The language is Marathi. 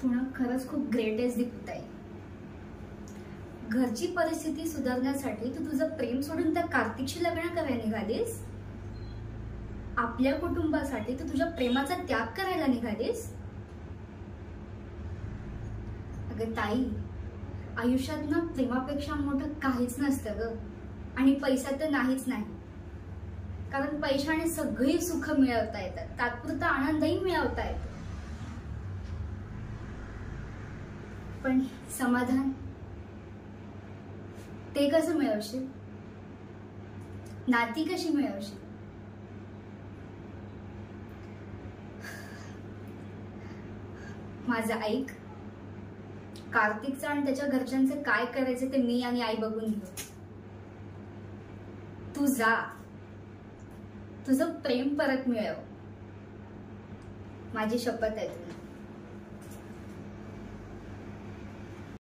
तू ना खरंच खूप ग्रेट आहेस दीप्ताई. घरची परिस्थिती सुधारण्यासाठी तू तुझं प्रेम सोडून त्या कार्तिकशी लग्न करायला निघालीस. आपल्या कुटुंबासाठी तू तुझ्या प्रेमाचा त्याग करायला निघालीस. अगं ताई, आयुष्यात ना प्रेमापेक्षा मोठं काहीच नसतं ग. आणि पैसा तर नाहीच नाही, कारण पैशाने सगळी सुख मिळवता येतात, तात्पुरता आनंदही मिळवता येतो. पण समाधान ते कसं मिळवशील? नाती कशी मिळवशील? माझं ऐक, कार्तिकचं आणि त्याच्या घरच्यांचं काय करायचं ते मी आणि आई बघून घेऊ. तू जा, तुझं प्रेम परत मिळव. माझी शपथ आहे तुला.